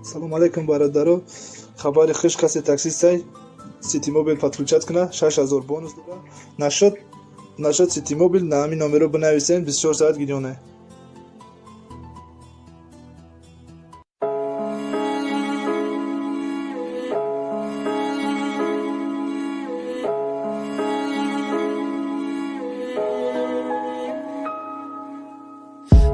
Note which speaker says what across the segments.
Speaker 1: Салом алейкум бародаро. Хабари хуш касе такси сай Ситимобил подключат кна 6000 бонус дада. Нашад Ситимобил на ҳамин номеро бинависен 24 соат гирёна.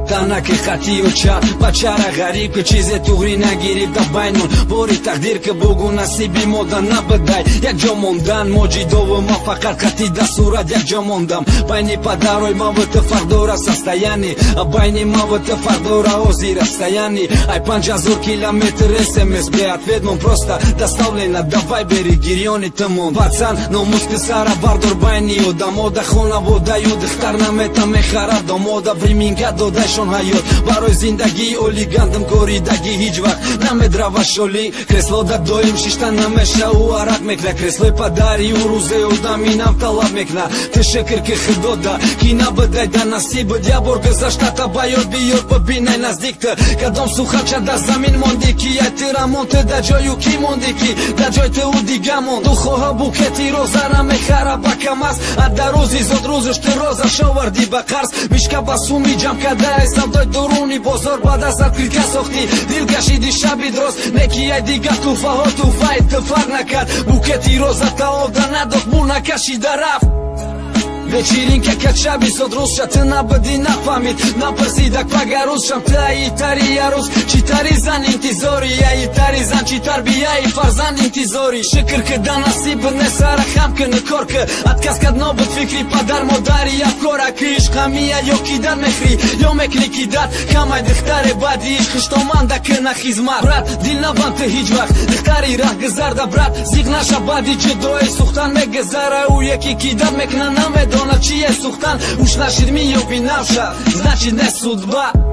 Speaker 2: Танаки хатию чап бачара гариб ки чизе туғри нагириб да байнун бори тақдир ки бугу насиби мода набадай як ҷо мондан моҷидову ма фақат хати да сурат як ҷо мондам байни падарои мавати фардора састаяни байни мавати фардора озира стаяни ай 5000 километр смс бе ответ мон просто доставлена давай бери гирёни тимон пацан номуски сара бардор байни одамода хонаводаю дихтар намета мехарад домода времинга додайшон ҳаёт барои зиндагии оли гандам коридаги ҳеҷ вақт намедравад шоли креслода доим шишта намешаву арақ мекна креслои падари ӯ рӯзе одаминам талаб мекна ты шакр ки худода ки набадай да насиб я бор гузаштата ба ёд биёр бибинай наздикта кадом сухача да замин монди ки я тирамон ты да ҷою ки монди ки да ҷой ты ӯ дигамон ду хоҳа букети роза намехара ба камас а да рӯзи зод рӯзаш ты роза шоварди ба қарз мишка ба суми ҷамкадай савдои дуруни бозор баъд аз откритка сохти дил кашиди шаби дроз неки ай дига туҳфаҳо туҳфаи ты фарқ накард букети роза таода надод бу накашида рафт вечеринка качаби зод рӯзша ты набади нафаҳмид напарсидак пага рӯзшам ты аитари ярӯз чӣ тари зан интизори аитари зан чӣ тарбияи фарзанд интизори шукр ки да насиб не сара хам кuni кор ки отказ кад нобуд фикри падар модари афкора ки ишқамия ё кидар мехри ё мекни кидар камай дихтаре баъди ишқ иштоманда кина хизмат брат дил набанд ты ҳеҷ вақт дихтари раҳ гузарда брат зиқ наша баъди ҷудои сухтан мегузара ӯ яки кидар мекна намедонад чие сухтан уж нашид миёби навша значит не судьба.